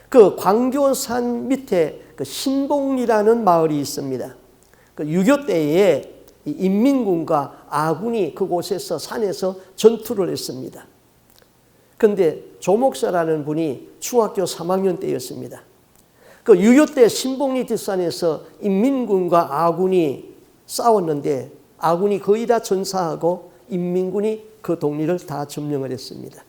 그 광교산 밑에 신봉리라는 마을이 있습니다. 6.25 때에 인민군과 아군이 그곳에서 산에서 전투를 했습니다. 그런데 조목사라는 분이 중학교 3학년 때였습니다. 6.25 때 신봉리 뒷산에서 인민군과 아군이 싸웠는데 아군이 거의 다 전사하고 인민군이 그 동리를 다 점령을 했습니다.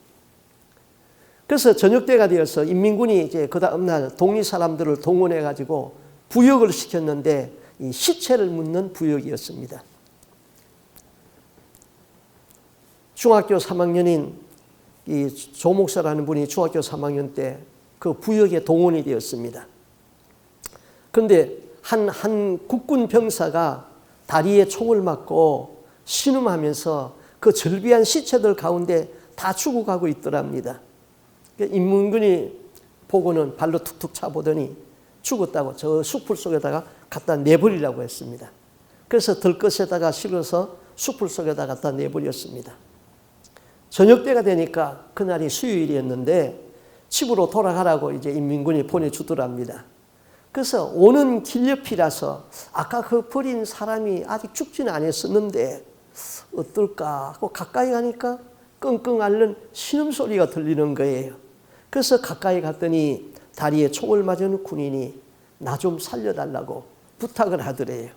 그래서 저녁 때가 되어서 인민군이 이제 그 다음날 동리 사람들을 동원해 가지고 부역을 시켰는데 이 시체를 묻는 부역이었습니다. 중학교 3학년인 이 조목사라는 분이 중학교 3학년 때 그 부역에 동원이 되었습니다. 그런데 한 국군 병사가 다리에 총을 맞고 신음하면서 그 절비한 시체들 가운데 다 죽어가고 있더랍니다. 인민군이 보고는 발로 툭툭 차보더니 죽었다고 저 숲풀 속에다가 갖다 내버리라고 했습니다. 그래서 들것에다가 실어서 숲풀 속에다 갖다 내버렸습니다. 저녁 때가 되니까 그날이 수요일이었는데 집으로 돌아가라고 이제 인민군이 보내주더랍니다. 그래서 오는 길 옆이라서 아까 그 버린 사람이 아직 죽지는 않았었는데 어떨까 하고 가까이 가니까 끙끙 앓는 신음소리가 들리는 거예요. 그래서 가까이 갔더니 다리에 총을 맞은 군인이 나 좀 살려달라고 부탁을 하더래요.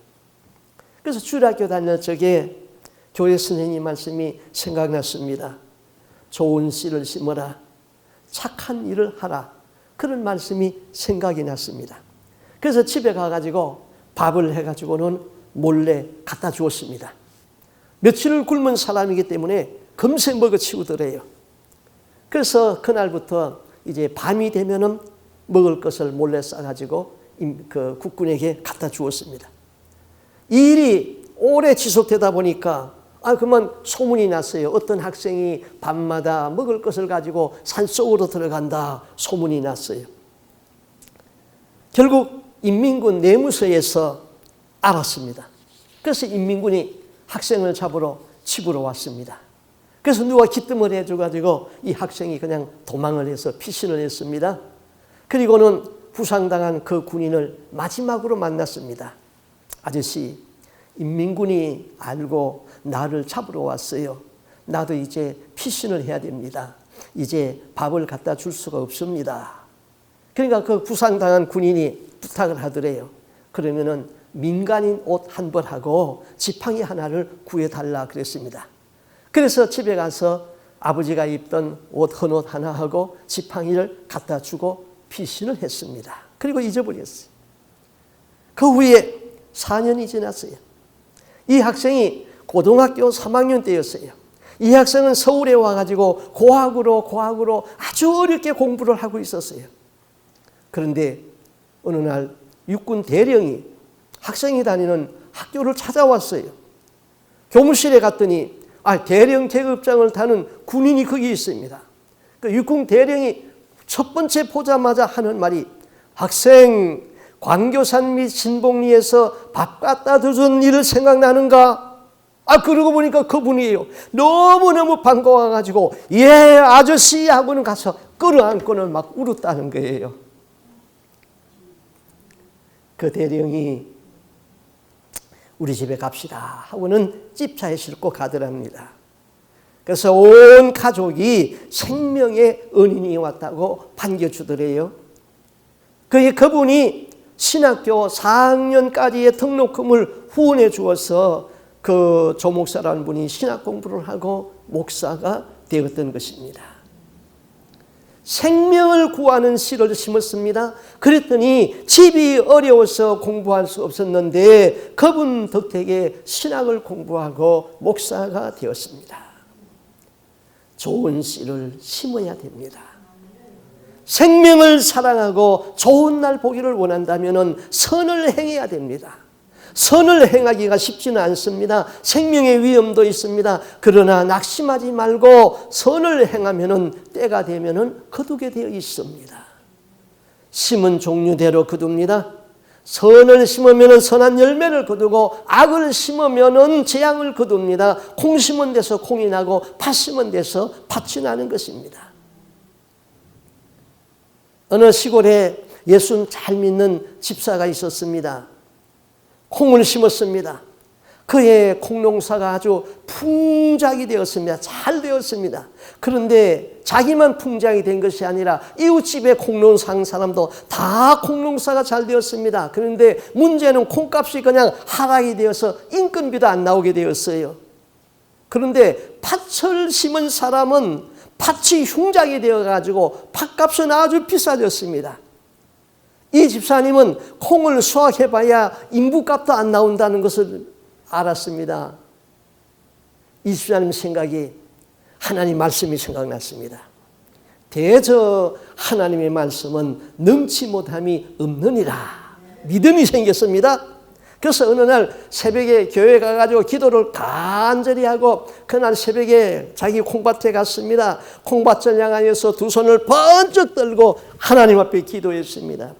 그래서 주일학교 다닐 적에 교회 선생님 말씀이 생각났습니다. 좋은 씨를 심어라. 착한 일을 하라. 그런 말씀이 생각이 났습니다. 그래서 집에 가가지고 밥을 해가지고는 몰래 갖다 주었습니다. 며칠을 굶은 사람이기 때문에 금세 먹어치우더래요. 그래서 그날부터 이제 밤이 되면은 먹을 것을 몰래 싸가지고 그 국군에게 갖다 주었습니다. 이 일이 오래 지속되다 보니까 그만 소문이 났어요. 어떤 학생이 밤마다 먹을 것을 가지고 산속으로 들어간다 소문이 났어요. 결국 인민군 내무서에서 알았습니다. 그래서 인민군이 학생을 잡으러 집으로 왔습니다. 그래서 누가 기뜸을 해줘가지고 이 학생이 그냥 도망을 해서 피신을 했습니다. 그리고는 부상당한 그 군인을 마지막으로 만났습니다. 아저씨, 인민군이 알고 나를 잡으러 왔어요. 나도 이제 피신을 해야 됩니다. 이제 밥을 갖다 줄 수가 없습니다. 그러니까 그 부상당한 군인이 부탁을 하더래요. 그러면은 민간인 옷 한 벌하고 지팡이 하나를 구해달라 그랬습니다. 그래서 집에 가서 아버지가 입던 헌옷 하나 하고 지팡이를 갖다 주고 피신을 했습니다. 그리고 잊어버렸어요. 그 후에 4년이 지났어요. 이 학생이 고등학교 3학년 때였어요. 이 학생은 서울에 와가지고 고학으로 아주 어렵게 공부를 하고 있었어요. 그런데 어느 날 육군 대령이 학생이 다니는 학교를 찾아왔어요. 교무실에 갔더니 대령 계급장을 타는 군인이 거기 있습니다. 그 육군 대령이 첫 번째 보자마자 하는 말이, 학생, 광교산 및 신봉리에서 밥 갖다 주던 일을 생각나는가? 그러고 보니까 그분이에요. 너무너무 반가워가지고 예 아저씨 하고는 가서 끌어안고는 막 울었다는 거예요. 그 대령이 우리 집에 갑시다 하고는 집차에 싣고 가더랍니다. 그래서 온 가족이 생명의 은인이 왔다고 반겨주더래요. 그분이 신학교 4학년까지의 등록금을 후원해 주어서 그 조목사라는 분이 신학 공부를 하고 목사가 되었던 것입니다. 생명을 구하는 씨를 심었습니다. 그랬더니 집이 어려워서 공부할 수 없었는데 그분 덕택에 신학을 공부하고 목사가 되었습니다. 좋은 씨를 심어야 됩니다. 생명을 사랑하고 좋은 날 보기를 원한다면 선을 행해야 됩니다. 선을 행하기가 쉽지는 않습니다. 생명의 위험도 있습니다. 그러나 낙심하지 말고 선을 행하면 때가 되면 거두게 되어 있습니다. 심은 종류대로 거둡니다. 선을 심으면 선한 열매를 거두고 악을 심으면 재앙을 거둡니다. 콩 심은 데서 콩이 나고 팥 심은 데서 팥이 나는 것입니다. 어느 시골에 예수 잘 믿는 집사가 있었습니다. 콩을 심었습니다. 그의 콩농사가 아주 풍작이 되었습니다. 잘 되었습니다. 그런데 자기만 풍작이 된 것이 아니라 이웃집에 콩농사 한 사람도 다 콩농사가 잘 되었습니다. 그런데 문제는 콩값이 그냥 하락이 되어서 인건비도 안 나오게 되었어요. 그런데 팥을 심은 사람은 팥이 흉작이 되어가지고 팥값은 아주 비싸졌습니다. 이 집사님은 콩을 수확해봐야 인부값도 안 나온다는 것을 알았습니다. 이 집사님 생각이 하나님 말씀이 생각났습니다. 대저 하나님의 말씀은 능치 못함이 없느니라. 믿음이 생겼습니다. 그래서 어느 날 새벽에 교회 가가지고 기도를 간절히 하고 그날 새벽에 자기 콩밭에 갔습니다. 콩밭을 향하여서 두 손을 번쩍 들고 하나님 앞에 기도했습니다.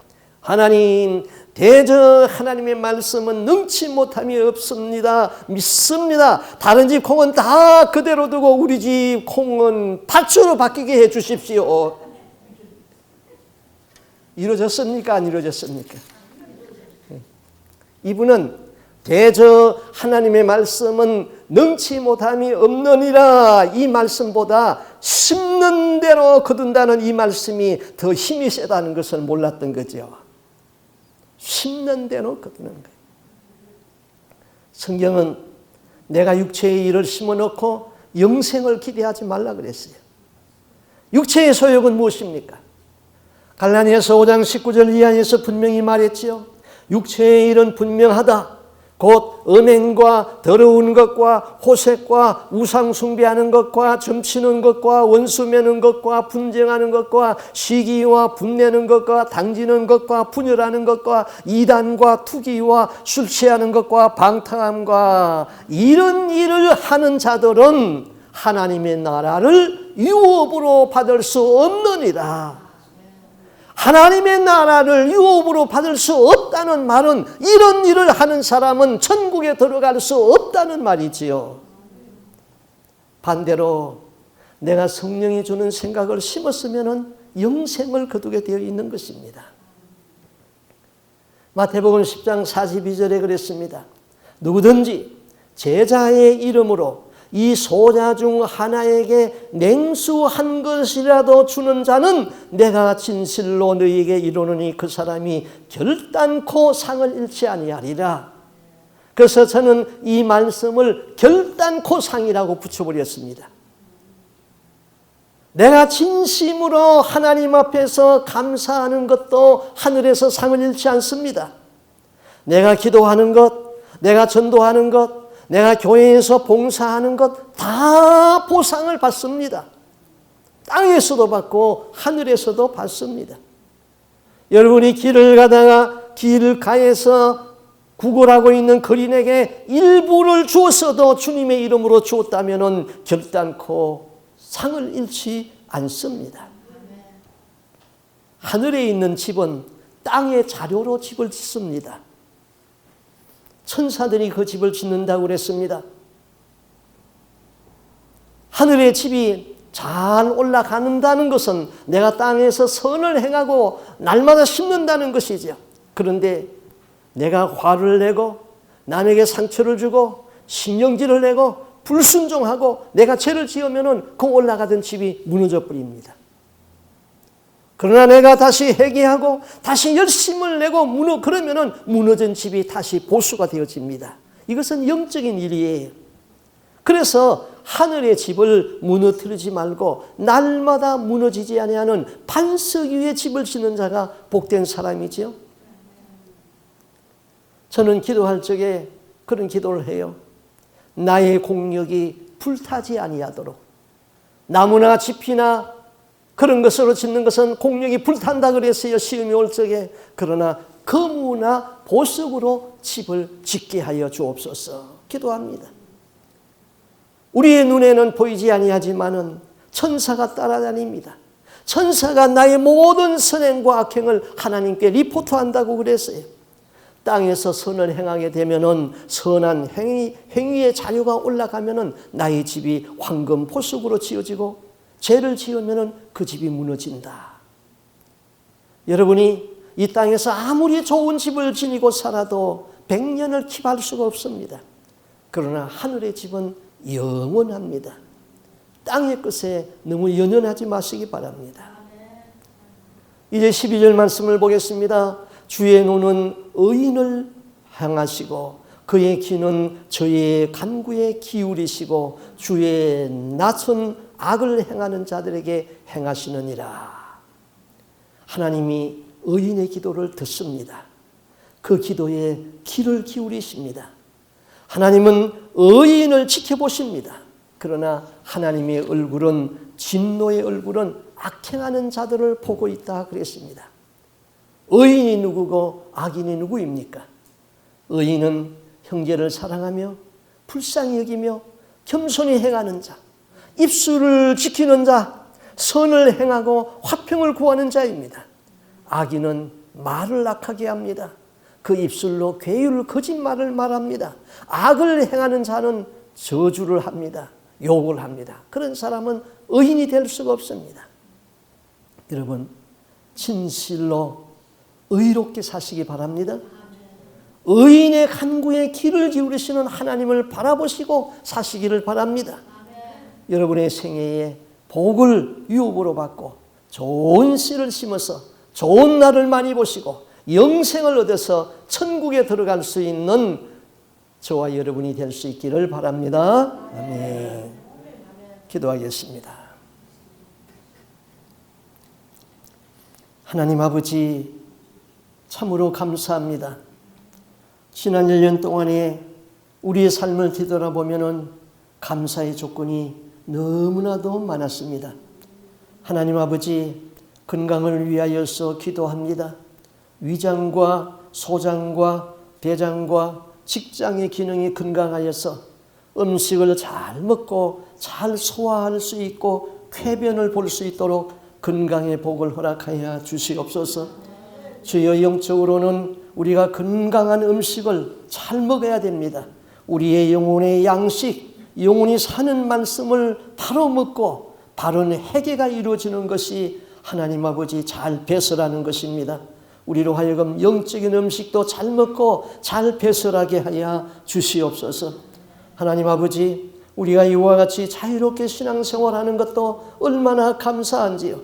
하나님, 대저 하나님의 말씀은 능치 못함이 없습니다. 믿습니다. 다른 집 콩은 다 그대로 두고 우리 집 콩은 팥으로 바뀌게 해 주십시오. 이루어졌습니까? 안 이루어졌습니까? 이분은 대저 하나님의 말씀은 능치 못함이 없느니라 이 말씀보다 심는 대로 거둔다는 이 말씀이 더 힘이 세다는 것을 몰랐던 거죠. 심는 대로 거두는 거예요. 성경은 내가 육체의 일을 심어놓고 영생을 기대하지 말라 그랬어요. 육체의 소욕은 무엇입니까? 갈라디아서 5장 19절 이하에서 분명히 말했지요. 육체의 일은 분명하다. 곧 음행과 더러운 것과 호색과 우상 숭배하는 것과 점치는 것과 원수 매는 것과 분쟁하는 것과 시기와 분내는 것과 당지는 것과 분열하는 것과 이단과 투기와 술 취하는 것과 방탕함과 이런 일을 하는 자들은 하나님의 나라를 유업으로 받을 수 없느니라. 하나님의 나라를 유업으로 받을 수 없다는 말은 이런 일을 하는 사람은 천국에 들어갈 수 없다는 말이지요. 반대로 내가 성령이 주는 생각을 심었으면 영생을 거두게 되어 있는 것입니다. 마태복음 10장 42절에 그랬습니다. 누구든지 제자의 이름으로 이 소자 중 하나에게 냉수 한 것이라도 주는 자는 내가 진실로 너희에게 이르노니 그 사람이 결단코 상을 잃지 아니하리라. 그래서 저는 이 말씀을 결단코 상이라고 붙여버렸습니다. 내가 진심으로 하나님 앞에서 감사하는 것도 하늘에서 상을 잃지 않습니다. 내가 기도하는 것, 내가 전도하는 것, 내가 교회에서 봉사하는 것 다 보상을 받습니다. 땅에서도 받고 하늘에서도 받습니다. 여러분이 길을 가다가 길가에서 구걸하고 있는 거린에게 일부를 주었어도 주님의 이름으로 주었다면 결단코 상을 잃지 않습니다. 하늘에 있는 집은 땅의 자료로 집을 짓습니다. 천사들이 그 집을 짓는다고 그랬습니다. 하늘의 집이 잘 올라간다는 것은 내가 땅에서 선을 행하고 날마다 심는다는 것이죠. 그런데 내가 화를 내고 남에게 상처를 주고 신경질을 내고 불순종하고 내가 죄를 지으면 그 올라가던 집이 무너져 버립니다. 그러나 내가 다시 회개하고 다시 열심을 내고 그러면 무너진 집이 다시 보수가 되어집니다. 이것은 영적인 일이에요. 그래서 하늘의 집을 무너뜨리지 말고 날마다 무너지지 아니하는 반석 위에 집을 짓는 자가 복된 사람이지요. 저는 기도할 적에 그런 기도를 해요. 나의 공력이 불타지 아니하도록. 나무나 집이나 그런 것으로 짓는 것은 공력이 불탄다 그랬어요. 시험이 올 적에. 그러나 거무나 보석으로 집을 짓게 하여 주옵소서. 기도합니다. 우리의 눈에는 보이지 아니하지만은 천사가 따라다닙니다. 천사가 나의 모든 선행과 악행을 하나님께 리포트한다고 그랬어요. 땅에서 선을 행하게 되면은 선한 행위의 자료가 올라가면은 나의 집이 황금 보석으로 지어지고 죄를 지으면은 그 집이 무너진다. 여러분이 이 땅에서 아무리 좋은 집을 지니고 살아도 100년을 킵할 수가 없습니다. 그러나 하늘의 집은 영원합니다. 땅의 것에 너무 연연하지 마시기 바랍니다. 이제 12절 말씀을 보겠습니다. 주의 눈은 의인을 향하시고 그의 귀는 저의 간구에 기울이시고 주의 낯은 악을 행하는 자들에게 행하시느니라. 하나님이 의인의 기도를 듣습니다. 그 기도에 귀를 기울이십니다. 하나님은 의인을 지켜보십니다. 그러나 하나님의 얼굴은 진노의 얼굴은 악행하는 자들을 보고 있다 그랬습니다. 의인이 누구고 악인이 누구입니까? 의인은 형제를 사랑하며 불쌍히 여기며 겸손히 행하는 자, 입술을 지키는 자, 선을 행하고 화평을 구하는 자입니다. 악인은 말을 악하게 합니다. 그 입술로 괴율 거짓말을 말합니다. 악을 행하는 자는 저주를 합니다. 욕을 합니다. 그런 사람은 의인이 될 수가 없습니다. 여러분, 진실로 의롭게 사시기 바랍니다. 의인의 간구에 귀를 기울이시는 하나님을 바라보시고 사시기를 바랍니다. 여러분의 생애에 복을 유업으로 받고 좋은 씨를 심어서 좋은 날을 많이 보시고 영생을 얻어서 천국에 들어갈 수 있는 저와 여러분이 될 수 있기를 바랍니다. 아멘. 기도하겠습니다. 하나님 아버지, 참으로 감사합니다. 지난 1년 동안에 우리의 삶을 뒤돌아보면 감사의 조건이 너무나도 많았습니다. 하나님 아버지, 건강을 위하여서 기도합니다. 위장과 소장과 대장과 직장의 기능이 건강하여서 음식을 잘 먹고 잘 소화할 수 있고 쾌변을 볼 수 있도록 건강의 복을 허락하여 주시옵소서. 주여, 영적으로는 우리가 건강한 음식을 잘 먹어야 됩니다. 우리의 영혼의 양식, 영혼이 사는 말씀을 바로 먹고 바른 회개가 이루어지는 것이 하나님 아버지 잘 배설하는 것입니다. 우리로 하여금 영적인 음식도 잘 먹고 잘 배설하게 하여 주시옵소서. 하나님 아버지, 우리가 이와 같이 자유롭게 신앙생활하는 것도 얼마나 감사한지요.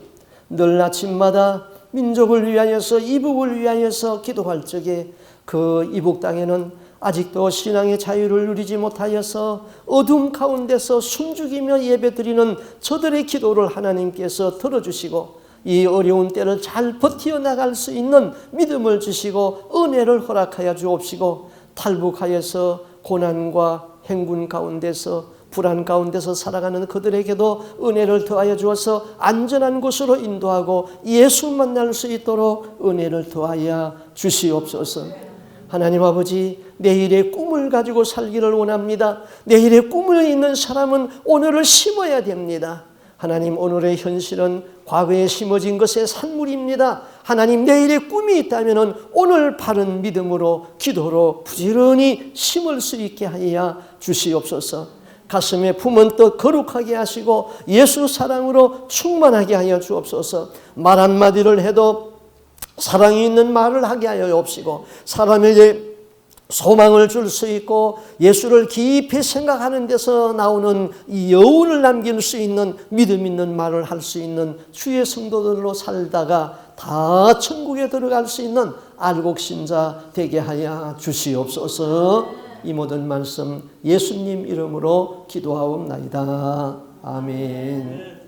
늘 아침마다 민족을 위하여서 이북을 위하여서 기도할 적에 그 이북 땅에는 아직도 신앙의 자유를 누리지 못하여서 어둠 가운데서 숨죽이며 예배드리는 저들의 기도를 하나님께서 들어주시고 이 어려운 때를 잘 버텨나갈 수 있는 믿음을 주시고 은혜를 허락하여 주옵시고 탈북하여서 고난과 행군 가운데서 불안 가운데서 살아가는 그들에게도 은혜를 더하여 주어서 안전한 곳으로 인도하고 예수 만날 수 있도록 은혜를 더하여 주시옵소서. 하나님 아버지, 내일의 꿈을 가지고 살기를 원합니다. 내일의 꿈을 있는 사람은 오늘을 심어야 됩니다. 하나님, 오늘의 현실은 과거에 심어진 것의 산물입니다. 하나님, 내일의 꿈이 있다면 오늘 바른 믿음으로 기도로 부지런히 심을 수 있게 하여 주시옵소서. 가슴에 품은 뜻 거룩하게 하시고 예수 사랑으로 충만하게 하여 주옵소서. 말 한마디를 해도 사랑이 있는 말을 하게 하여 주옵시고, 사람에게 소망을 줄 수 있고 예수를 깊이 생각하는 데서 나오는 이 여운을 남길 수 있는 믿음 있는 말을 할 수 있는 주의 성도들로 살다가 다 천국에 들어갈 수 있는 알곡신자 되게 하여 주시옵소서. 이 모든 말씀 예수님 이름으로 기도하옵나이다. 아멘.